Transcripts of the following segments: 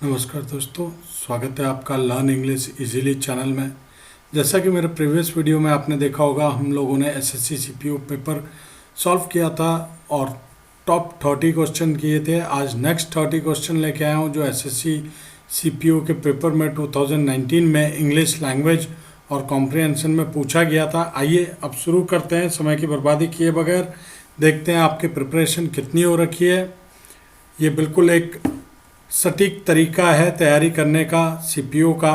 नमस्कार दोस्तों, स्वागत है आपका लर्न इंग्लिश इजीली चैनल में। जैसा कि मेरे प्रीवियस वीडियो में आपने देखा होगा, हम लोगों ने एसएससी सीपीओ पेपर सॉल्व किया था और टॉप 30 क्वेश्चन किए थे। आज नेक्स्ट 30 क्वेश्चन लेके आया हूँ जो एसएससी सीपीओ के पेपर में 2019 में इंग्लिश लैंग्वेज और कॉम्प्रिहेंशन में पूछा गया था। आइए अब शुरू करते हैं, समय की बर्बादी किए बगैर देखते हैं आपकी प्रिपरेशन कितनी हो रखी है। ये बिल्कुल एक सटीक तरीका है तैयारी करने का सीपीओ का।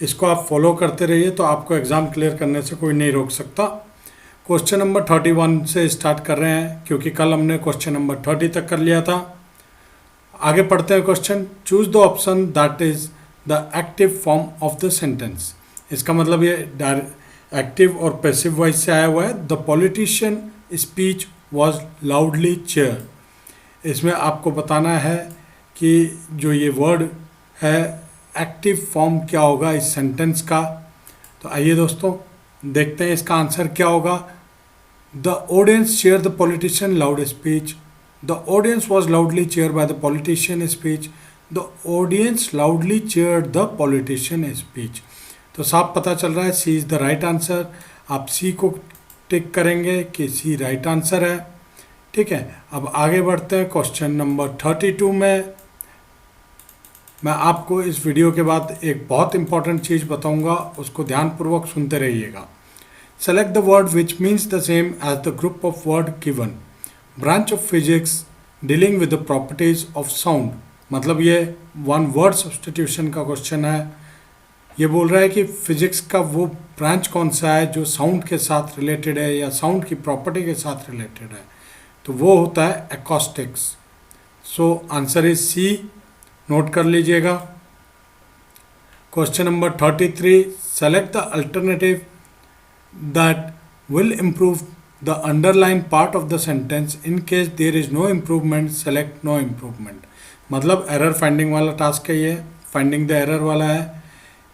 इसको आप फॉलो करते रहिए तो आपको एग्ज़ाम क्लियर करने से कोई नहीं रोक सकता। क्वेश्चन नंबर 31 से स्टार्ट कर रहे हैं क्योंकि कल हमने क्वेश्चन नंबर 30 तक कर लिया था। आगे पढ़ते हैं question. Choose the option that is the active form of the sentence. इसका मतलब ये एक्टिव और पैसिव वॉइस से आया हुआ है। The politician speech was loudly chair. इसमें आपको बताना है कि जो ये वर्ड है एक्टिव फॉर्म क्या होगा इस सेंटेंस का। तो आइए दोस्तों देखते हैं इसका आंसर क्या होगा। The audience chair the politician loud speech. The audience was loudly chair by the politician speech. The audience loudly chair the politician speech. तो साफ पता चल रहा है सी इज़ द राइट आंसर। आप सी को टिक करेंगे कि सी राइट आंसर है। ठीक है, अब आगे बढ़ते हैं क्वेश्चन नंबर 32 में। मैं आपको इस वीडियो के बाद एक बहुत इंपॉर्टेंट चीज़ बताऊंगा, उसको ध्यानपूर्वक सुनते रहिएगा। Select the word which means the same as the group of word given. Branch of physics dealing with the properties of sound. मतलब ये वन वर्ड सब्सटीट्यूशन का क्वेश्चन है। ये बोल रहा है कि फिजिक्स का वो ब्रांच कौन सा है जो साउंड के साथ रिलेटेड है या साउंड की प्रॉपर्टी के साथ रिलेटेड है। तो वो होता है acoustics. So answer is C, note कर लीजिएगा। Question number 33। Select the alternative that will improve the underline part of the sentence. In case there is no improvement select no improvement. मतलब एरर फाइंडिंग वाला task है, ये finding the error वाला है।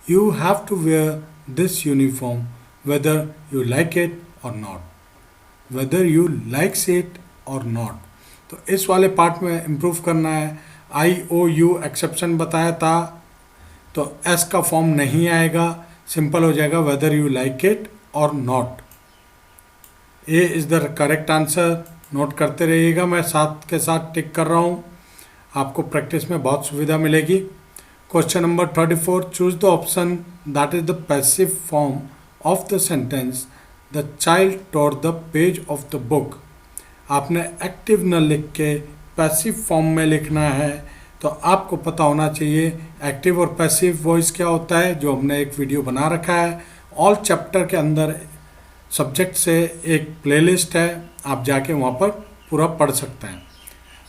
You have to wear this uniform whether you like it or not. Whether you likes it or not. तो इस वाले part में इम्प्रूव करना है। IOU एक्सेप्शन बताया था तो एस का फॉर्म नहीं आएगा, सिंपल हो जाएगा weather you like it or not. A is the correct answer. Note करते रहिएगा, मैं साथ के साथ टिक कर रहा हूँ, आपको प्रैक्टिस में बहुत सुविधा मिलेगी। Question number 34। Choose the option that is the passive form of the sentence the child tour the page of the book. आपने एक्टिव न लिख के पैसिव फॉर्म में लिखना है। तो आपको पता होना चाहिए एक्टिव और पैसिव वॉइस क्या होता है, जो हमने एक वीडियो बना रखा है। ऑल चैप्टर के अंदर सब्जेक्ट से एक प्लेलिस्ट है, आप जाके वहाँ पर पूरा पढ़ सकते हैं।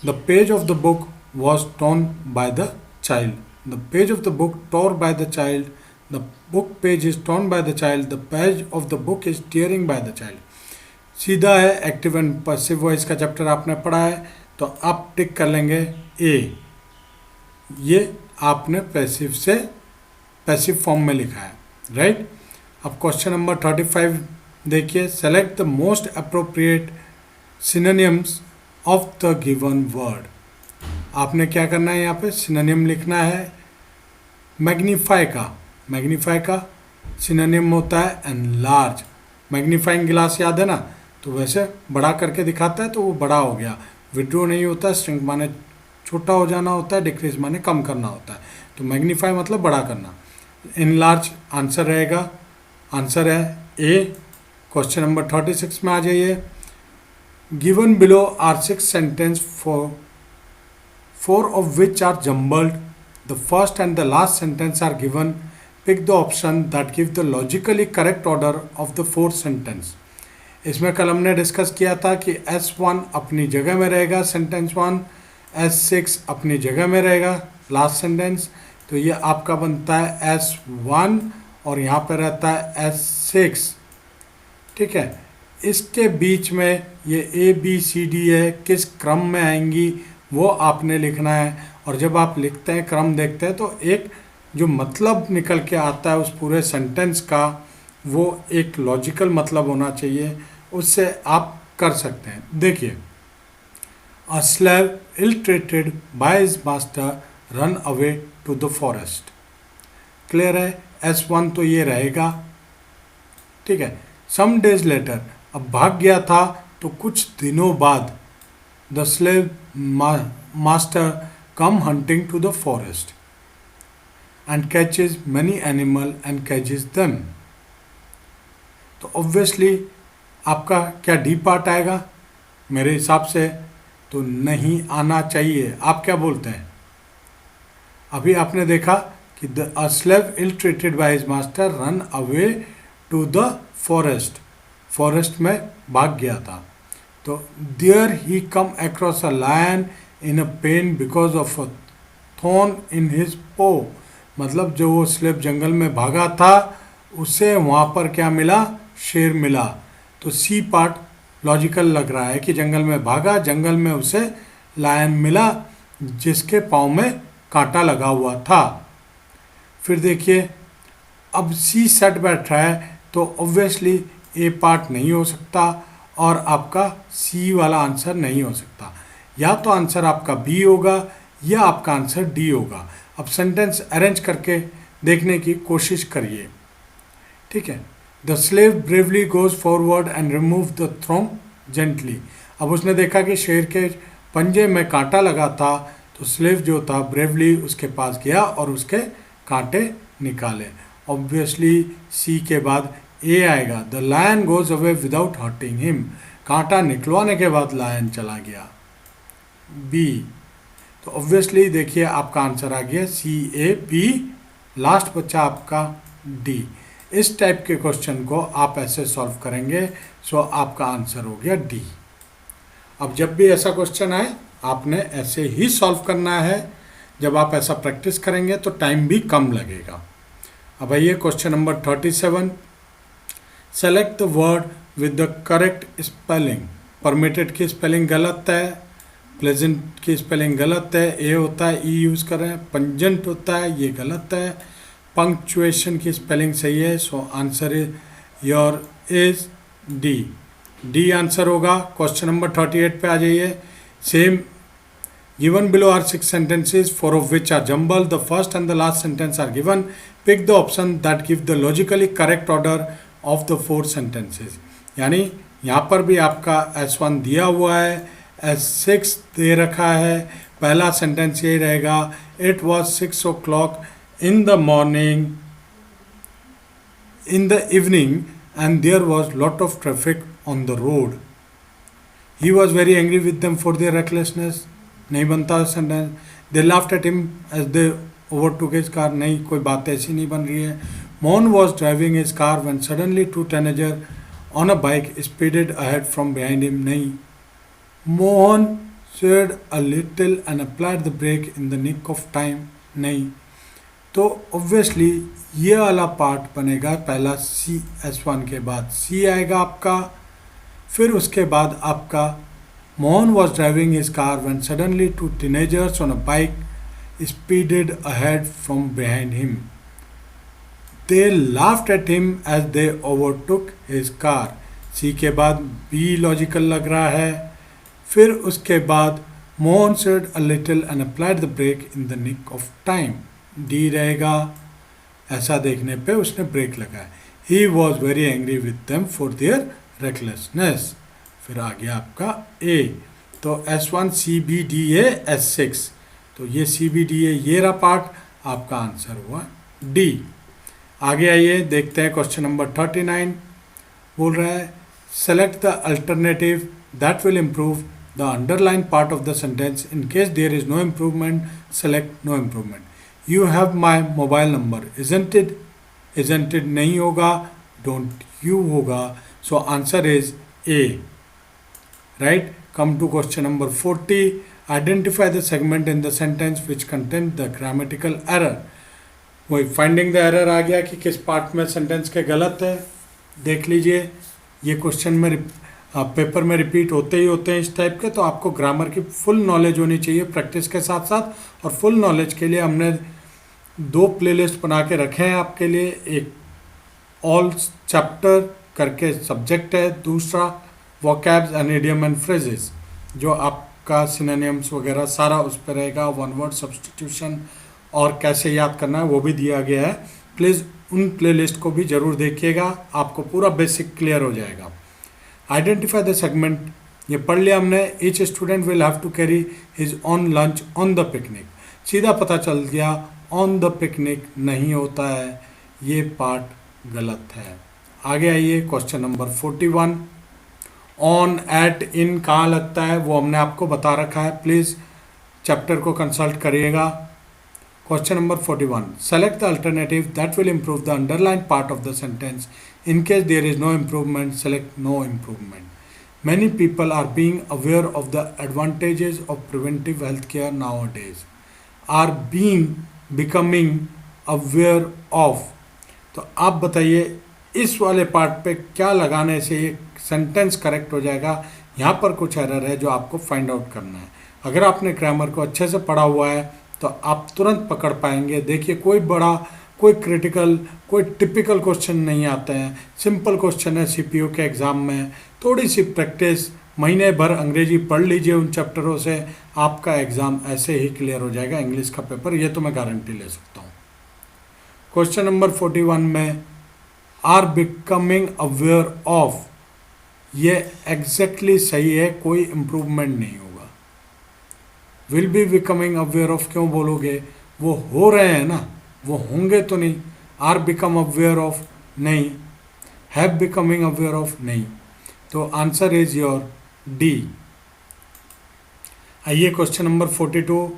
The page of the book was torn by the child. The page of the book tore by the child. The book page is torn by the child. The page of the book is tearing by the child. सीधा है, active and passive voice का chapter आपने पढ़ा है तो आप टिक कर लेंगे ए। ये आपने पैसिव से पैसिव फॉर्म में लिखा है, राइट। अब क्वेश्चन नंबर 35 देखिए। Select the most appropriate synonyms of the given word. आपने क्या करना है, यहाँ पे सिनोनिम लिखना है। मैग्नीफाई का सिनोनिम होता है एनलार्ज। मैग्नीफाइंग ग्लास याद है ना, तो वैसे बड़ा करके दिखाता है तो वो बड़ा हो गया। विड्रो नहीं होता है, श्रिंक माने छोटा हो जाना होता है, डिक्रीज माने कम करना होता है। तो मैग्नीफाई मतलब बड़ा करना। इनलार्ज आंसर रहेगा, आंसर है ए। क्वेश्चन नंबर 36 में आ जाइए। Given below are 6 sentence four of which are jumbled. The first and the last sentence are given. Pick the option that give the logically correct order of the 4 sentence. इसमें कल हमने discuss किया था कि S1 अपनी जगह में रहेगा सेंटेंस 1, S6 अपनी जगह में रहेगा लास्ट सेंटेंस। तो ये आपका बनता है S1 और यहाँ पे रहता है S6। ठीक है, इसके बीच में ये ABCD है, किस क्रम में आएंगी वो आपने लिखना है। और जब आप लिखते हैं, क्रम देखते हैं, तो एक जो मतलब निकल के आता है उस पूरे सेंटेंस का, वो एक लॉजिकल मतलब होना चाहिए, उससे आप कर सकते हैं। देखिए, a slave ill treated by his master run away to the forest. Clear है? S1 तो ये रहेगा, ठीक है। सम डेज लेटर, अब भाग गया था तो कुछ दिनों बाद the slave master come hunting to the forest and catches many animal and catches them. तो ऑब्वियसली आपका क्या डी पार्ट आएगा? मेरे हिसाब से तो नहीं आना चाहिए। आप क्या बोलते हैं? अभी आपने देखा कि the slave ill treated by his master run away to the forest, forest में भाग गया था। तो there he come across a lion in a pain because of a thorn in his paw, मतलब जो वो स्लेव जंगल में भागा था उसे वहाँ पर क्या मिला? शेर मिला। तो सी पार्ट लॉजिकल लग रहा है कि जंगल में भागा, जंगल में उसे लायन मिला जिसके पाँव में कांटा लगा हुआ था। फिर देखिए अब सी सेट बैठ रहा है तो ऑब्वियसली ए पार्ट नहीं हो सकता और आपका सी वाला आंसर नहीं हो सकता। या तो आंसर आपका बी होगा या आपका आंसर डी होगा। अब सेंटेंस अरेंज करके देखने की कोशिश करिए, ठीक है। The slave bravely goes forward and remove the throng gently. अब उसने देखा कि शेर के पंजे में कांटा लगा था तो स्लेव जो था ब्रेवली उसके पास गया और उसके कांटे निकाले। ऑब्वियसली सी के बाद ए आएगा। The lion goes away without hurting him, कांटा निकलवाने के बाद लायन चला गया। बी, तो ऑब्वियसली देखिए आपका आंसर आ गया सी ए बी, लास्ट बच्चा आपका डी। इस टाइप के क्वेश्चन को आप ऐसे सॉल्व करेंगे सो आपका आंसर हो गया डी। अब जब भी ऐसा क्वेश्चन आए आपने ऐसे ही सॉल्व करना है। जब आप ऐसा प्रैक्टिस करेंगे तो टाइम भी कम लगेगा। अब आइए question number 37। Select the word with the correct spelling. Permitted की स्पेलिंग गलत है, प्लेजेंट की स्पेलिंग गलत है, ए होता है ई यूज़ कर रहे हैं, पंजेंट होता है ये गलत है, पंक्चुएशन की स्पेलिंग सही है। सो answer is your is D. D answer होगा। क्वेश्चन नंबर 38 पे आ जाइए। Same given below are 6 sentences, 4 of which are jumbled. The first and the last sentence are given. Pick the option that give the logically correct order of the 4 sentences. यानी यहाँ पर भी आपका S1 दिया हुआ है, S6 दे रखा है। पहला सेंटेंस ये रहेगा, It was 6 o'clock in the morning, in the evening, and there was lot of traffic on the road. He was very angry with them for their recklessness. नहीं बनता sentence. They laughed at him as they overtook his car, नहीं, कोई बात ऐसी नहीं बन रही है। Mohan was driving his car when suddenly 2 teenager on a bike speeded ahead from behind him, नहीं। Mohan swerved a little and applied the brake in the nick of time, नहीं। तो ऑब्वियसली ये वाला पार्ट बनेगा पहला सी, S1 के बाद सी आएगा आपका। फिर उसके बाद आपका Mohan was driving his car when suddenly 2 teenagers on a bike speeded ahead from behind him. They laughed at him as they overtook his car. C के बाद B लॉजिकल लग रहा है। फिर उसके बाद Mohan said a little and applied the brake in the nick of time. D रहेगा। ऐसा देखने पे उसने ब्रेक लगाया। He was very angry with them for their recklessness. फिर आ गया आपका ए। तो S1 CBDA S6, तो ये CBDA ये रहा पार्ट, आपका आंसर हुआ डी। आगे आइए देखते हैं क्वेश्चन नंबर 39। बोल रहा है select the alternative that will improve the underline part of the sentence. In case there is no improvement select no improvement. You have my mobile number, isn't it, isn't it नहीं होगा, don't you होगा। So answer is A, right? Come to question number 40. Identify the segment in the sentence which contains the grammatical error. वही finding the error आ गया कि किस part में sentence के गलत है। देख लीजिए ये क्वेश्चन में पेपर में रिपीट होते ही होते हैं इस टाइप के, तो आपको ग्रामर की फुल नॉलेज होनी चाहिए प्रैक्टिस के साथ साथ। और फुल नॉलेज के लिए हमने 2 प्लेलिस्ट बना के रखे हैं आपके लिए। एक ऑल चैप्टर करके सब्जेक्ट है, दूसरा vocabs and idiom and phrases, जो आप का सिनोनिम्स वगैरह सारा उस पर रहेगा, वन वर्ड सब्स्टिट्यूशन और कैसे याद करना है वो भी दिया गया है। प्लीज़ उन प्लेलिस्ट को भी ज़रूर देखिएगा, आपको पूरा बेसिक क्लियर हो जाएगा। आइडेंटिफाई द सेगमेंट, ये पढ़ लिया हमने। Each student will have to carry his on lunch on the picnic, सीधा पता चल गया ऑन द पिकनिक नहीं होता है, ये पार्ट गलत है। आगे आइए question number 41, on at in कहाँ लगता है वो हमने आपको बता रखा है, प्लीज़ चैप्टर को कंसल्ट करिएगा। Question number 41, select the alternative that will improve the underline part of the sentence, in case there is no improvement select no improvement. Many people are being aware of the advantages of preventive health care nowadays. Are being becoming aware of, तो आप बताइए इस वाले part पे क्या लगाने से ये सेंटेंस करेक्ट हो जाएगा। यहाँ पर कुछ एरर है जो आपको फाइंड आउट करना है। अगर आपने ग्रामर को अच्छे से पढ़ा हुआ है तो आप तुरंत पकड़ पाएंगे। देखिए कोई बड़ा, कोई क्रिटिकल, कोई टिपिकल क्वेश्चन नहीं आते हैं, सिंपल क्वेश्चन है सीपीयू के एग्ज़ाम में। थोड़ी सी प्रैक्टिस, महीने भर अंग्रेजी पढ़ लीजिए उन चैप्टरों से, आपका एग्ज़ाम ऐसे ही क्लियर हो जाएगा इंग्लिश का पेपर, ये तो मैं गारंटी ले सकता हूँ। क्वेश्चन नंबर 41 में आर बिकमिंग अवेयर ऑफ, ये एग्जैक्टली सही है, कोई इम्प्रूवमेंट नहीं होगा। Will be becoming aware of क्यों बोलोगे, वो हो रहे हैं ना, वो होंगे तो नहीं। आर बिकम अवेयर ऑफ नहीं, हैव बिकमिंग अवेयर ऑफ नहीं, तो आंसर इज योर डी। आइए question number 42,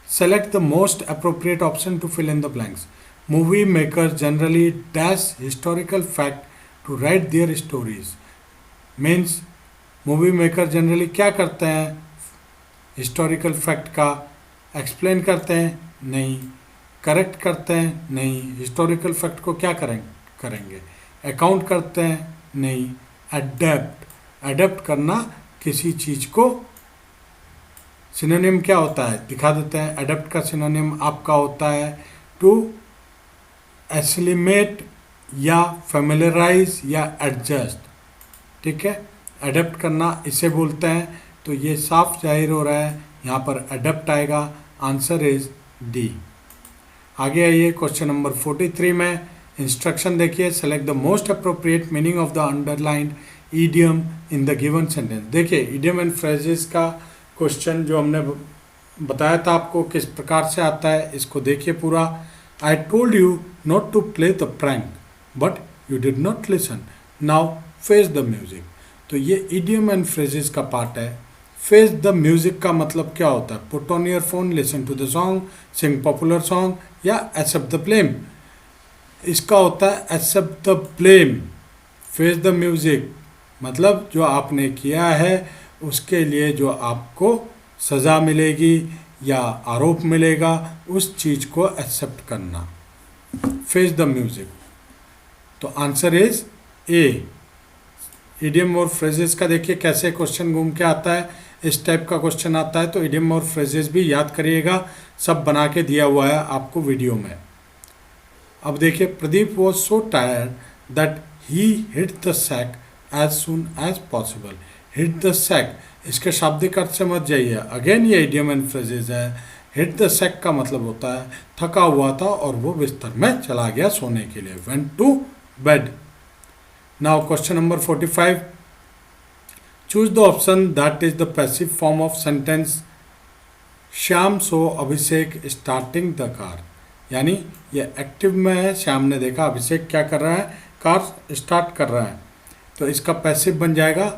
select the most appropriate option to fill in the blanks. Movie makers generally dash historical fact to write their stories. Means movie maker generally क्या करते हैं, historical fact का explain करते हैं नहीं, correct करते हैं नहीं, हिस्टोरिकल फैक्ट को क्या करेंगे, अकाउंट करते हैं नहीं, एडेप्ट करना किसी चीज़ को। सिनोनिम क्या होता है दिखा देते हैं। एडेप्ट का सिनोनिम आपका होता है टू एसिलिमेट या फेमिलराइज या एडजस्ट, ठीक है। एडेप्ट करना इसे बोलते हैं, तो ये साफ जाहिर हो रहा है यहाँ पर एडेप्ट आएगा, आंसर इज डी। आगे आइए क्वेश्चन नंबर 43 में इंस्ट्रक्शन देखिए, select the most appropriate meaning of the underlined idiom in the given sentence. देखिए ईडियम एंड फ्रेजेस का क्वेश्चन जो हमने बताया था आपको किस प्रकार से आता है, इसको देखिए पूरा। I told you not to play the prank but you did not listen, now face the music. तो ये ईडियम एंड फ्रेजेस का पार्ट है। फेस द म्यूजिक का मतलब क्या होता है, put on earphone, listen to the song, sing popular song या एक्सेप्ट द ब्लेम। इसका होता है accept the blame. Face the music मतलब जो आपने किया है उसके लिए जो आपको सज़ा मिलेगी या आरोप मिलेगा उस चीज़ को एक्सेप्ट करना, फेस द म्यूजिक। तो आंसर इज ए। इडियम और फ्रेजेस का देखिए कैसे क्वेश्चन घूम के आता है, इस टाइप का क्वेश्चन आता है, तो इडियम और फ्रेजेस भी याद करिएगा, सब बना के दिया हुआ है आपको वीडियो में। अब देखिए, Pradeep was so tired that he hit the sack as soon as possible. Hit the sack, इसके शाब्दिक अर्थ से मत जाइए, अगेन ये इडियम एंड फ्रेजेस है। हिट द सैक का मतलब होता है थका हुआ था और वो बिस्तर में चला गया सोने के लिए, went to bed. Now question number 45, choose the option that is the passive form of sentence Shyam saw Abhishek starting the car. यानी ये एक्टिव में है, श्याम ने देखा अभिषेक क्या कर रहा है, कार स्टार्ट कर रहा है, तो इसका पैसिव बन जाएगा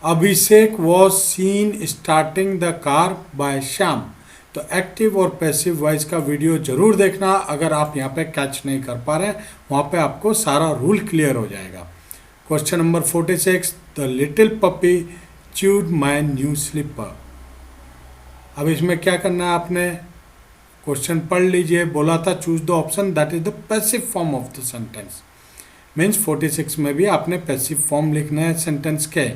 Abhishek was seen starting the car by Shyam. तो एक्टिव और पैसिव वॉइस का वीडियो जरूर देखना, अगर आप यहाँ पे कैच नहीं कर पा रहे हैं वहाँ पे आपको सारा रूल क्लियर हो जाएगा। Question number 46, the little puppy chewed my new slipper. अब इसमें क्या करना है आपने, क्वेश्चन पढ़ लीजिए, बोला था choose the option that is the passive form of the sentence. Means 46 में भी आपने पैसिव फॉर्म लिखना है सेंटेंस के।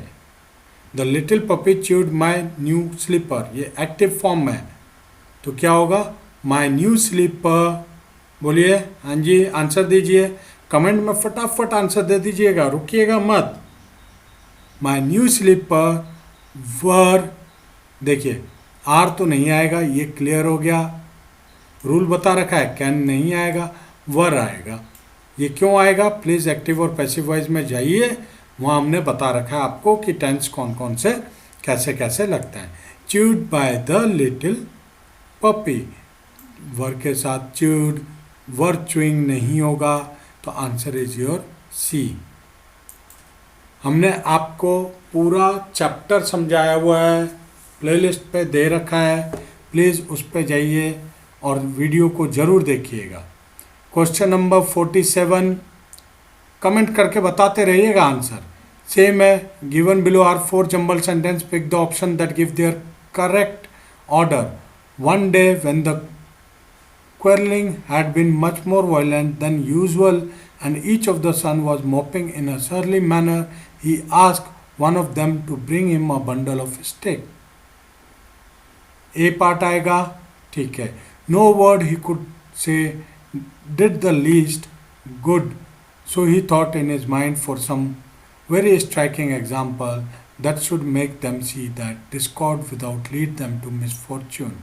The little puppy chewed my new slipper, ये एक्टिव फॉर्म है, तो क्या होगा माई न्यू स्लीपर। बोलिए, हाँ जी, आंसर दीजिए, कमेंट में फटाफट आंसर दे दीजिएगा, रुकिएगा मत। माई न्यू स्लीपर वर देखिए आर तो नहीं आएगा, ये क्लियर हो गया। रूल बता रखा है, कैन नहीं आएगा, वर आएगा। ये क्यों आएगा? प्लीज़ एक्टिव और पैसिव वॉइस में जाइए, वहाँ हमने बता रखा है आपको कि टेंस कौन कौन से कैसे कैसे लगता है। Chewed by the little puppy, were के साथ च्यूड, वर च्यूइंग नहीं होगा, तो आंसर इज योर सी। हमने आपको पूरा चैप्टर समझाया हुआ है, प्लेलिस्ट पे दे रखा है, प्लीज़ उस पे जाइए और वीडियो को ज़रूर देखिएगा। क्वेश्चन नंबर 47, कमेंट करके बताते रहिएगा आंसर। सेम है, given below are 4 jumble sentence, pick the option that give their correct order. One day when the quarreling had been much more violent than usual and each of the son was moping in a surly manner, he asked one of them to bring him a bundle of stick. A part आएगा, ठीक है। No word he could say did the least good, so he thought in his mind for some very striking example that should make them see that discord without lead them to misfortune.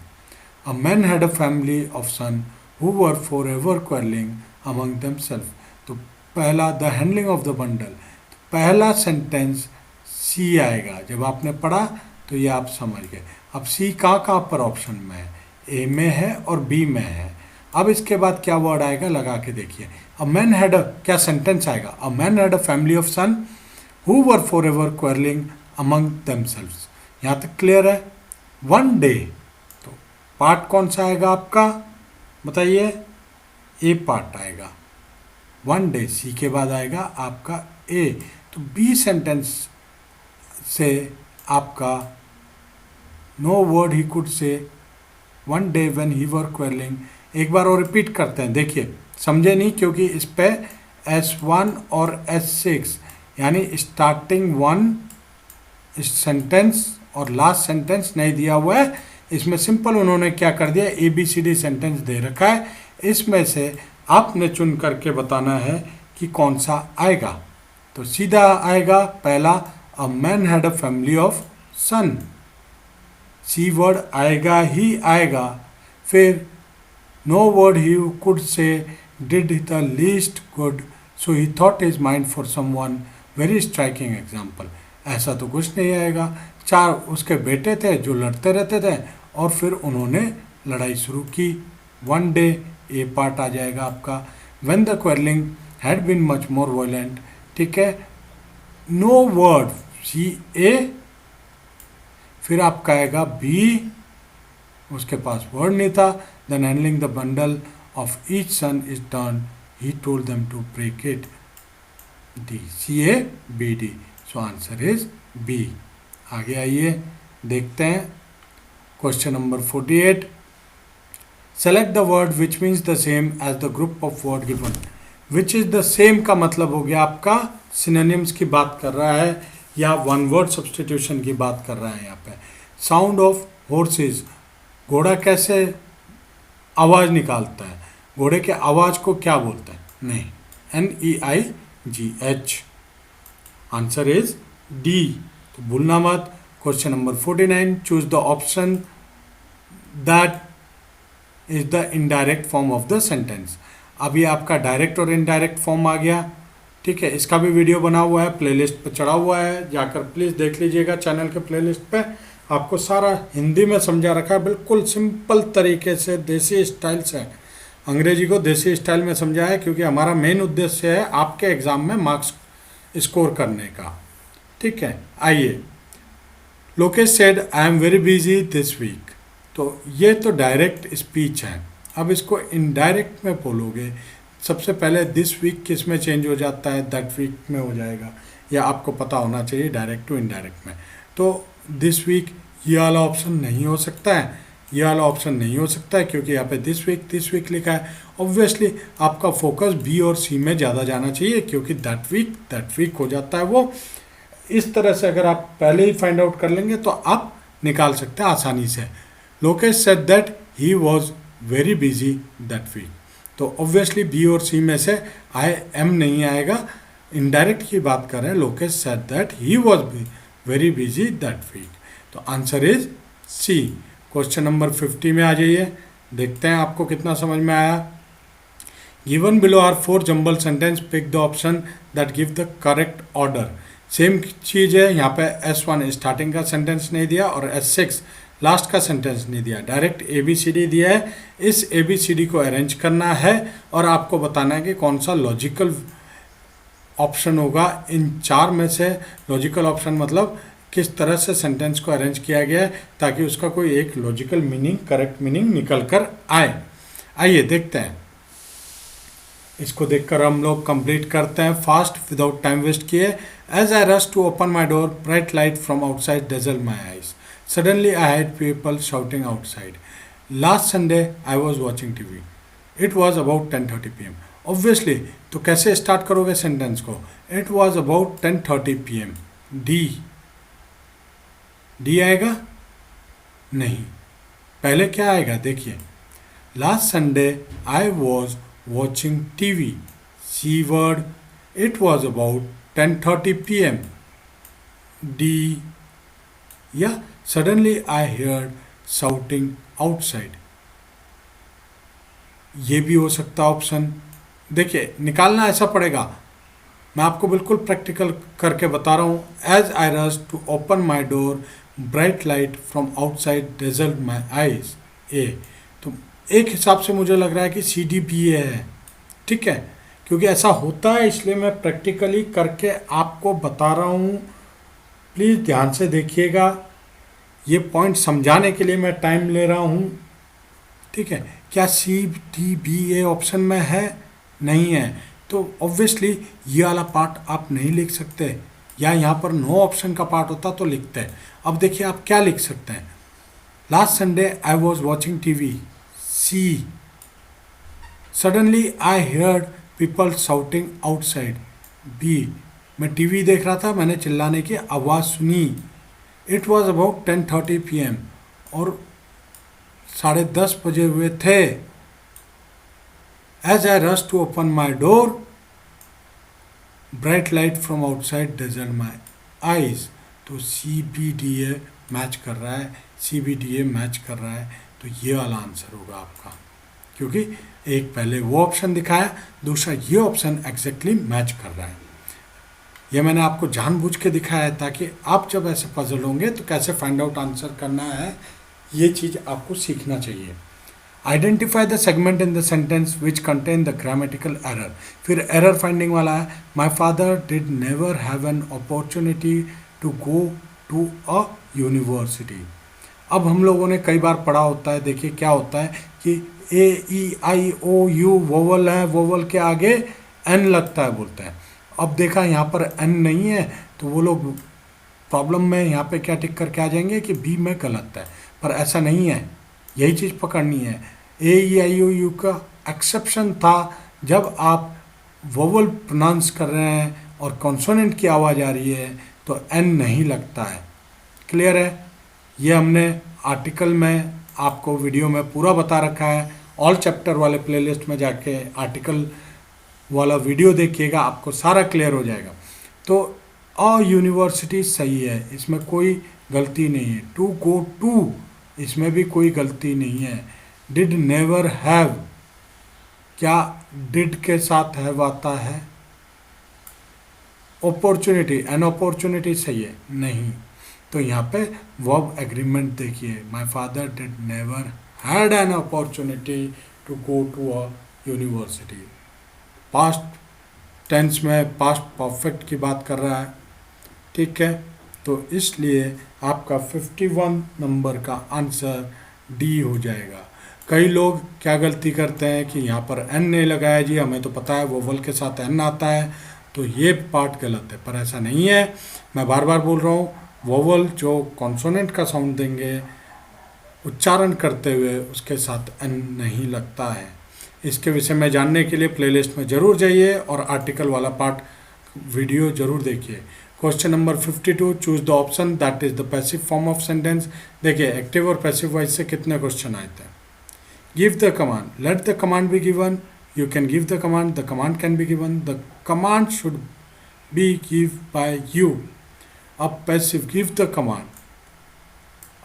A man had a family of sons who were forever quarreling among themselves. तो पहला the handling of the bundle, पहला sentence सी आएगा। जब आपने पढ़ा तो ये आप समझ गए। अब सी कहाँ कहाँ पर ऑप्शन में है? ए में है और बी में है। अब इसके बाद क्या वर्ड आएगा, लगा के देखिए। अ मैन हैड अ, क्या सेंटेंस आएगा? A man had a family of son who were forever quarreling among themselves। यहाँ तक क्लियर है? वन डे, तो पार्ट कौन सा आएगा आपका बताइए? ए पार्ट आएगा। वन डे सी के बाद आएगा आपका ए, तो बी सेंटेंस से आपका no word he could say one day when he were quarreling. एक बार और रिपीट करते हैं, देखिए समझे नहीं, क्योंकि इस पे S1 और S6 यानी स्टार्टिंग वन सेंटेंस और लास्ट सेंटेंस नहीं दिया हुआ है। इसमें सिंपल उन्होंने क्या कर दिया, ABCD सेंटेंस दे रखा है, इसमें से आपने चुन करके बताना है कि कौन सा आएगा। तो सीधा आएगा पहला, a man had a family of son, C word आएगा ही आएगा। फिर no word he could say did the least good, so he thought his mind for someone very striking example. ऐसा तो कुछ नहीं आएगा। चार उसके बेटे थे जो लड़ते रहते थे और फिर उन्होंने लड़ाई शुरू की। वन डे ए पार्ट आ जाएगा आपका। When the quarreling had been much more violent, ठीक है। नो वर्ड सी ए, फिर आपका आएगा बी, उसके पास वर्ड नहीं था। Then handling the bundle of each son is done, he told them to break it. D, C A B D, so answer is B. आगे आइए देखते हैं question number 48। Select the word which means the same as the group of word given. Which is the same का मतलब हो गया आपका synonyms की बात कर रहा है या वन वर्ड सब्सटीट्यूशन की बात कर रहा है। यहाँ पे साउंड ऑफ हॉर्सेस, घोड़ा कैसे आवाज़ निकालता है, घोड़े के आवाज़ को क्या बोलते हैं? नहीं, NEIGH। आंसर इज डी, तो भूलना मत। Question number 49, choose the option that is the indirect form of the sentence. अब ये आपका डायरेक्ट और इनडायरेक्ट फॉर्म आ गया, ठीक है। इसका भी वीडियो बना हुआ है, प्लेलिस्ट पे चढ़ा हुआ है, जाकर प्लीज़ देख लीजिएगा चैनल के प्लेलिस्ट पे। आपको सारा हिंदी में समझा रखा है, बिल्कुल सिंपल तरीके से, देसी स्टाइल से। अंग्रेजी को देसी स्टाइल में समझा है क्योंकि हमारा मेन उद्देश्य है आपके एग्ज़ाम में मार्क्स स्कोर करने का, ठीक है। आइए, Lokesh said I am very busy this week, तो ये तो डायरेक्ट स्पीच है। अब इसको इनडायरेक्ट में बोलोगे, सबसे पहले दिस वीक किस में चेंज हो जाता है? दैट वीक में हो जाएगा, या आपको पता होना चाहिए डायरेक्ट टू इनडायरेक्ट में। तो दिस वीक ये वाला ऑप्शन नहीं हो सकता है, ये वाला ऑप्शन नहीं हो सकता है क्योंकि यहाँ पे दिस वीक लिखा है। ऑब्वियसली आपका फोकस बी और सी में ज़्यादा जाना चाहिए क्योंकि दैट वीक हो जाता है वो। इस तरह से अगर आप पहले ही फाइंड आउट कर लेंगे तो आप निकाल सकते हैं आसानी से। Lokesh said that he was very busy that week, तो ऑब्वियसली बी और सी में से आई एम नहीं आएगा, इनडायरेक्ट की बात कर रहे हैं। Lokesh said that he was very busy that week, तो answer is C. Question number 50 में आ जाइए, देखते हैं आपको कितना समझ में आया। Given below are 4 jumble sentence, pick the option that give the correct order. Same चीज़ है, यहाँ पे S1 स्टार्टिंग का सेंटेंस नहीं दिया और S6 लास्ट का सेंटेंस नहीं दिया, डायरेक्ट ABCD दिया है। इस ABCD को अरेंज करना है और आपको बताना है कि कौन सा लॉजिकल ऑप्शन होगा इन चार में से। लॉजिकल ऑप्शन मतलब किस तरह से सेंटेंस को अरेंज किया गया है ताकि उसका कोई एक लॉजिकल मीनिंग, करेक्ट मीनिंग निकल कर आए। आइए देखते हैं, इसको देखकर हम लोग कंप्लीट करते हैं फास्ट विदाउट टाइम वेस्ट किए। As I rush to open my door, bright light from outside dazzle my eyes, suddenly I had people shouting outside, last Sunday I was watching TV, it was about 10:30 PM। Obviously तो कैसे start करोगे sentence को, it was about 10:30 PM। D आएगा नहीं, पहले क्या आएगा देखिए, last Sunday I was watching TV, C word, it was about 10:30 PM। D, या suddenly I heard shouting outside, ये भी हो सकता ऑप्शन। देखिए निकालना ऐसा पड़ेगा, मैं आपको बिल्कुल प्रैक्टिकल करके बता रहा हूँ। As I rush to open my door, bright light from outside dazzled my eyes, A. तो एक हिसाब से मुझे लग रहा है कि CDBA है, ठीक है, क्योंकि ऐसा होता है इसलिए मैं प्रैक्टिकली करके आपको बता रहा हूँ। प्लीज़ ध्यान से देखिएगा, ये पॉइंट समझाने के लिए मैं टाइम ले रहा हूँ, ठीक है। क्या CDBA ऑप्शन में है? नहीं है, तो ऑब्वियसली ये वाला पार्ट आप नहीं लिख सकते, या यहाँ पर नो ऑप्शन का पार्ट होता तो लिखते हैं। अब देखिए आप क्या लिख सकते हैं, last Sunday I was watching TV, C, suddenly I heard people shouting outside, B, मैं TV देख रहा था, मैंने चिल्लाने की आवाज़ सुनी, इट वॉज अबाउट 10:30 PM, और 10:30 बजे हुए थे। As I rush to open my door, bright light from outside dazzled my eyes, तो CBDA मैच कर रहा है, CBDA मैच कर रहा है, तो ये वाला आंसर होगा आपका, क्योंकि एक पहले वो ऑप्शन दिखाया, दूसरा ये ऑप्शन एग्जैक्टली मैच कर रहा है। ये मैंने आपको जानबूझ के दिखाया है ताकि आप जब ऐसे पजल होंगे तो कैसे फाइंड आउट आंसर करना है, ये चीज़ आपको सीखना चाहिए। Identify the segment in the sentence which contain the grammatical error, फिर एरर फाइंडिंग वाला है। My father did never have an opportunity to go to a university. अब हम लोगों ने कई बार पढ़ा होता है, देखिए क्या होता है कि AEIOU वोवल है, वोवल के आगे N लगता है बोलते हैं। अब देखा यहाँ पर N नहीं है तो वो लोग प्रॉब्लम में यहाँ पे क्या टिक करके आ जाएंगे कि B में गलत है, पर ऐसा नहीं है, यही चीज़ पकड़नी है। AEIOU का एक्सेप्शन था जब आप वोवल प्रोनाउंस कर रहे हैं और कॉन्सोनेंट की आवाज़ आ रही है तो N नहीं लगता है। क्लियर है? ये हमने आर्टिकल में आपको वीडियो में पूरा बता रखा है। ऑल चैप्टर वाले प्लेलिस्ट में जाके आर्टिकल वाला वीडियो देखिएगा, आपको सारा क्लियर हो जाएगा। तो अ यूनिवर्सिटी सही है, इसमें कोई गलती नहीं है। टू गो टू, इसमें भी कोई गलती नहीं है। डिड नेवर हैव, क्या डिड के साथ हैव आता है? अपॉर्चुनिटी, एन अपॉर्चुनिटी सही है? नहीं। तो यहाँ पे वर्ब एग्रीमेंट देखिए, my father did never had an opportunity to go to a university. Past tense में पास्ट परफेक्ट की बात कर रहा है, ठीक है। तो इसलिए आपका 51 नंबर का आंसर डी हो जाएगा। कई लोग क्या गलती करते हैं कि यहाँ पर एन नहीं लगाया जी, हमें तो पता है वोवल के साथ एन आता है, तो ये पार्ट गलत है, पर ऐसा नहीं है। मैं बार बार बोल रहा हूँ, वोवल जो कॉन्सोनेंट का साउंड देंगे उच्चारण करते हुए उसके साथ एन नहीं लगता है। इसके विषय में जानने के लिए प्लेलिस्ट में ज़रूर जाइए और आर्टिकल वाला पार्ट वीडियो ज़रूर देखिए। Question number 52, choose the option that is the passive form of sentence. देखिए एक्टिव और पैसिव वॉइस से कितने क्वेश्चन आए थे। Give the command, let the command be given, you can give the command can be given, the command should be give by you. अब passive, give the command,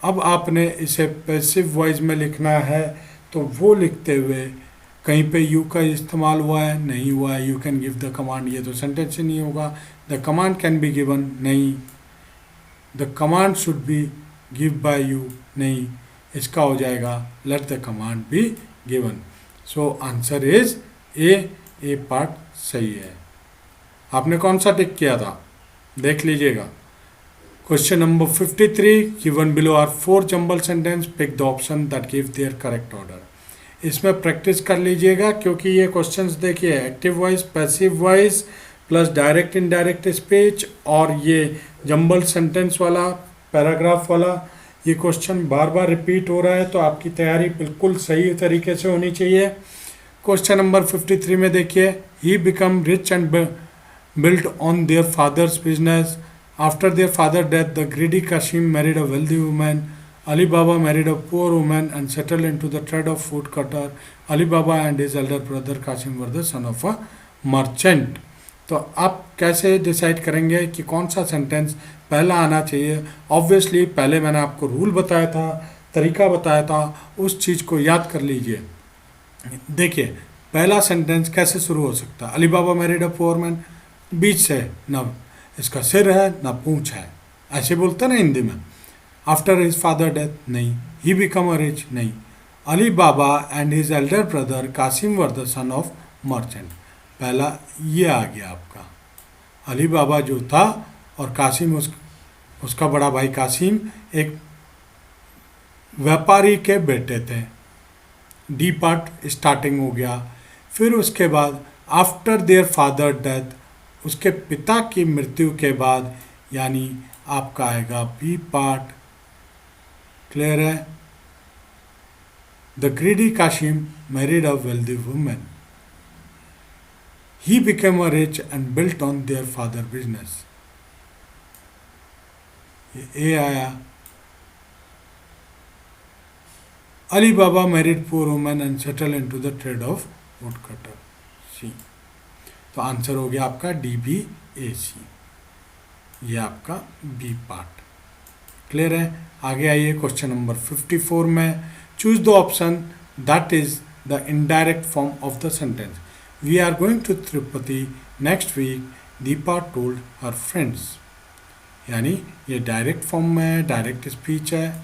अब आपने इसे passive voice में लिखना है, तो वो लिखते हुए कहीं पे यू का इस्तेमाल हुआ है, नहीं हुआ है, you can give the command, ये तो सेंटेंस ही नहीं होगा। The command can be given, नहीं। The command should be give by you, नहीं। इसका हो जाएगा let the command be given. So answer is A part सही है। आपने कौन सा टिक किया था देख लीजिएगा। Question number 53, given below are 4 jumble sentence, pick the option that give their correct order. इसमें प्रैक्टिस कर लीजिएगा, क्योंकि ये क्वेश्चंस देखिए active voice, passive voice plus direct indirect speech और ये जंबल सेंटेंस वाला, पैराग्राफ वाला, ये क्वेश्चन बार बार रिपीट हो रहा है, तो आपकी तैयारी बिल्कुल सही तरीके से होनी चाहिए। क्वेश्चन नंबर 53 में देखिए, he become rich and built on their father's business. After their father death the greedy Kasim married a wealthy woman. Alibaba married a poor woman and settled into the trade of food cutter. Alibaba and his elder brother Kasim were the son of a merchant. तो आप कैसे decide करेंगे कि कौन सा sentence पहला आना चाहिए? ऑब्वियसली पहले मैंने आपको रूल बताया था, तरीका बताया था, उस चीज़ को याद कर लीजिए। देखिए पहला सेंटेंस कैसे शुरू हो सकता है? Ali Baba married a poor man, बीच से ना इसका सिर है ना पूंछ है, ऐसे बोलते हैं ना हिंदी में। आफ्टर हिज फादर डेथ, नहीं। ही बिकम अ रिच, नहीं। Ali Baba and his elder brother Kasim were the son of merchant, पहला ये आ गया आपका। अली बाबा जो था और कासिम उसका बड़ा भाई कासिम एक व्यापारी के बेटे थे, डी पार्ट स्टार्टिंग हो गया। फिर उसके बाद आफ्टर देयर फादर डेथ, उसके पिता की मृत्यु के बाद, यानी आपका आएगा बी पार्ट। क्लियर है? The greedy Kasim married a wealthy women. He became a rich and built on their father business, ये आया। Ali Baba married poor women and settle into the trade of wood cutter, C. तो answer हो गया आपका D B ए सी, ये आपका B part. Clear है? आगे आइए क्वेश्चन नंबर 54 में, choose the option that is the indirect form of the sentence. We are going to Tirupati next week, Deepa told her friends. यानी ये डायरेक्ट फॉर्म में है, डायरेक्ट स्पीच है।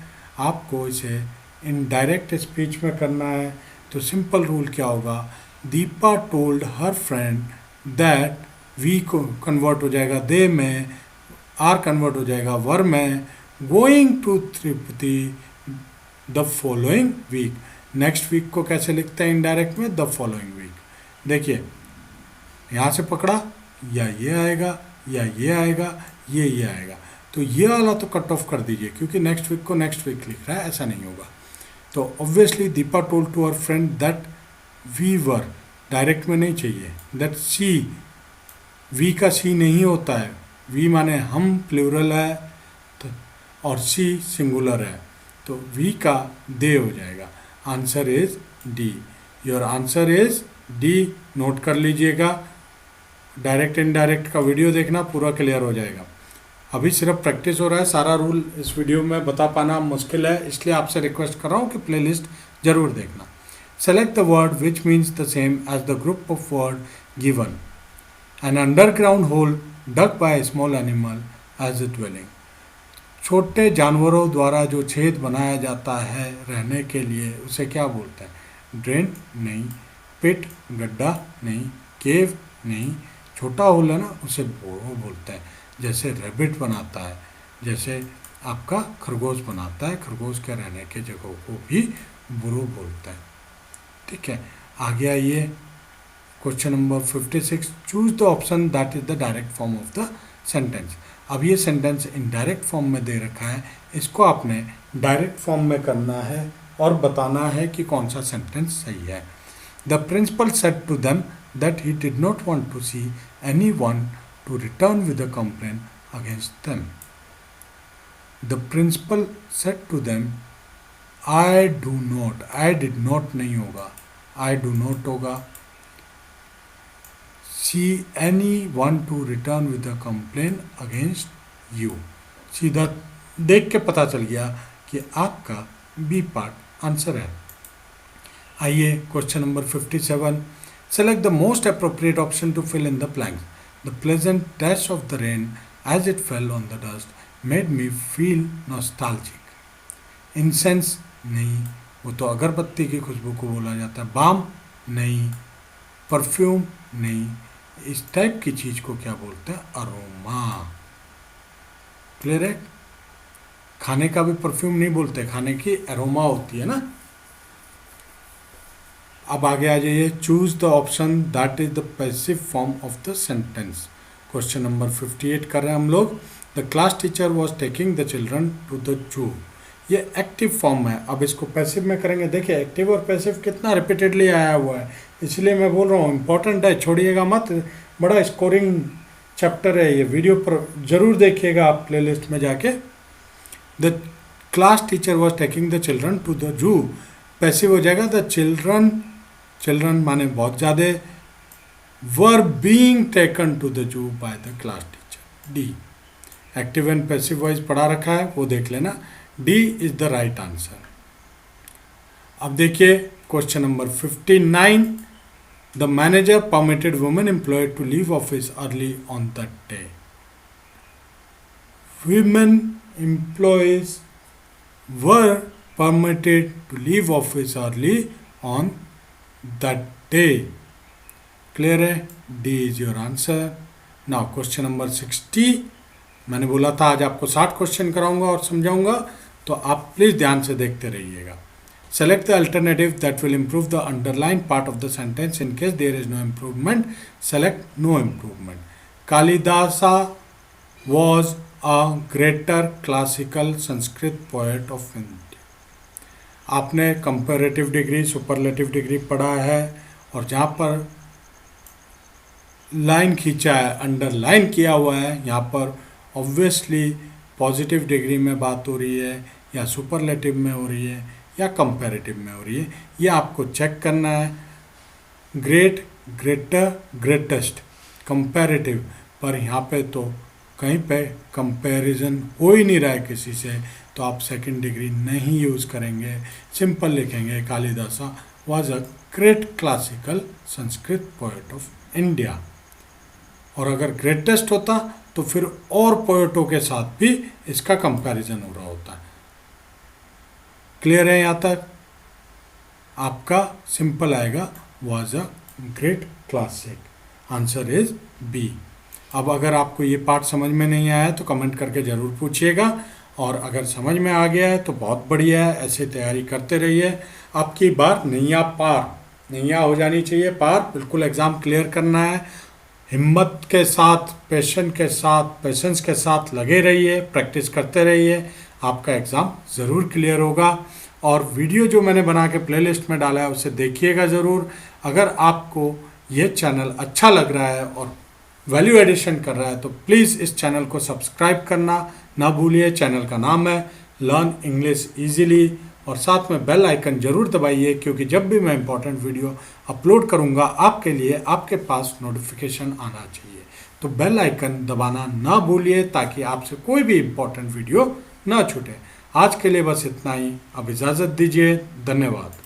आपको इसे इनडायरेक्ट स्पीच में करना है, तो सिंपल रूल क्या होगा? Deepa told her friend that, we को कन्वर्ट हो जाएगा दे में, आर कन्वर्ट हो जाएगा वर में, going to Tirupati the following week. Next week को कैसे लिखते हैं इनडायरेक्ट में? The following week. देखिए यहाँ से पकड़ा, या ये आएगा या ये आएगा, ये आएगा, तो ये वाला तो कट ऑफ कर दीजिए, क्योंकि नेक्स्ट वीक को नेक्स्ट वीक लिख रहा है, ऐसा नहीं होगा। तो obviously Deepa told to her friend that we were, direct में नहीं चाहिए, दैट सी, वी का सी नहीं होता है, वी माने हम प्लूरल है तो, और सी सिंगुलर है, तो वी का दे हो जाएगा। Answer is D, your answer is D. Note कर लीजिएगा, डायरेक्ट इनडायरेक्ट का वीडियो देखना, पूरा क्लियर हो जाएगा। अभी सिर्फ प्रैक्टिस हो रहा है, सारा रूल इस वीडियो में बता पाना मुश्किल है, इसलिए आपसे रिक्वेस्ट कर रहा हूँ कि प्लेलिस्ट जरूर देखना। Select the word which means the same as the group of word given. An underground hole dug by small animal as a dwelling. छोटे जानवरों द्वारा जो छेद बनाया जाता है रहने के लिए, उसे क्या बोलते हैं? ड्रेन नहीं, पिट गड्ढा नहीं, केव नहीं, छोटा होल है ना, उसे बोरो बोलते हैं। जैसे रैबिट बनाता है, जैसे आपका खरगोश बनाता है, खरगोश के रहने के जगहों को भी बुरो बोलता है। ठीक है, आगे आइए question number 56, choose the option that is the direct form of the sentence. अब ये सेंटेंस इनडायरेक्ट फॉर्म में दे रखा है, इसको आपने डायरेक्ट फॉर्म में करना है और बताना है कि कौन सा सेंटेंस सही है। The principal said to them that he did not want to see anyone to return with a complaint against them. The principal said to them, I did not नहीं होगा, I do not होगा, see anyone to return with a complaint against you। सीधा देख के पता चल गया ये आपका बी पार्ट आंसर है। आइए question number 57, select the most appropriate option to fill in the blanks. The pleasant dash of the rain as it fell on the dust made me feel nostalgic. Incense नहीं, वो तो अगरबत्ती की खुशबू को बोला जाता है। बाम नहीं, परफ्यूम नहीं, इस टाइप की चीज को क्या बोलते हैं? अरोमा। क्लियर है? खाने का भी परफ्यूम नहीं बोलते, खाने की अरोमा होती है ना। अब आगे आ जाइए, choose the option that is the passive form of the sentence. Question number 58 कर रहे हैं हम लोग। The class teacher was taking the children to the zoo. ये एक्टिव फॉर्म है। अब इसको पैसिव में करेंगे। देखिए एक्टिव और पैसिव कितना रिपीटेडली आया हुआ है, इसलिए मैं बोल रहा हूँ इंपॉर्टेंट है, छोड़िएगा मत। बड़ा स्कोरिंग चैप्टर है ये, वीडियो पर जरूर देखिएगा आप प्लेलिस्ट में जाके। The class teacher was taking the children to the zoo, passive हो जाएगा द चिल्ड्रन, चिल्ड्रन माने बहुत ज़्यादा, were being taken to the zoo by the class teacher. D, active and passive voice पढ़ा रखा है, वो देख लेना। D is the right answer. अब देखिए question number 59, the manager permitted women employ to leave office early on that day. Women employees were permitted to leave office early on that day. Clear है? D is your answer. Now question number 60. मैंने बोला था आज आपको 60 question कराऊंगा और समझाऊंगा, तो आप प्लीज ध्यान से देखते रहिएगा। Select the alternative that will improve the underlined part of the sentence. In case there is no improvement, select no improvement. Kalidasa was a greater classical Sanskrit poet of India. आपने comparative degree, superlative degree पढ़ा है, और जहाँ पर line खींचा है, underline किया हुआ है, यहाँ पर ऑब्वियसली पॉजिटिव डिग्री में बात हो रही है, या सुपरलेटिव में हो रही है, या कंपैरेटिव में हो रही है, ये आपको चेक करना है। ग्रेट, ग्रेटर, ग्रेटेस्ट, कंपैरेटिव, पर यहाँ पे तो कहीं पे कंपैरिजन हो ही नहीं रहा है किसी से, तो आप सेकंड डिग्री नहीं यूज़ करेंगे, सिंपल लिखेंगे Kalidasa was a great classical Sanskrit poet of India. और अगर ग्रेटेस्ट होता तो फिर और पोएटों के साथ भी इसका कंपैरिजन हो रहा होता है। क्लियर है यहाँ तक? आपका सिंपल आएगा was a great classic, answer is B. अब अगर आपको ये पार्ट समझ में नहीं आया है तो कमेंट करके ज़रूर पूछिएगा, और अगर समझ में आ गया है तो बहुत बढ़िया है, ऐसे तैयारी करते रहिए। आपकी बार नैया पार, नैया हो जानी चाहिए पार, बिल्कुल एग्ज़ाम क्लियर करना है। हिम्मत के साथ, पेशेंस के साथ लगे रहिए, प्रैक्टिस करते रहिए, आपका एग्ज़ाम ज़रूर क्लियर होगा। और वीडियो जो मैंने बना के प्लेलिस्ट में डाला है उसे देखिएगा ज़रूर। अगर आपको ये चैनल अच्छा लग रहा है और वैल्यू एडिशन कर रहा है तो प्लीज़ इस चैनल को सब्सक्राइब करना ना भूलिए। चैनल का नाम है लर्न इंग्लिश ईजीली, और साथ में बेल आइकन ज़रूर दबाइए, क्योंकि जब भी मैं इंपॉर्टेंट वीडियो अपलोड करूंगा आपके लिए आपके पास नोटिफिकेशन आना चाहिए। तो बेल आइकन दबाना ना भूलिए ताकि आपसे कोई भी इंपॉर्टेंट वीडियो ना छूटे। आज के लिए बस इतना ही, अब इजाज़त दीजिए, धन्यवाद।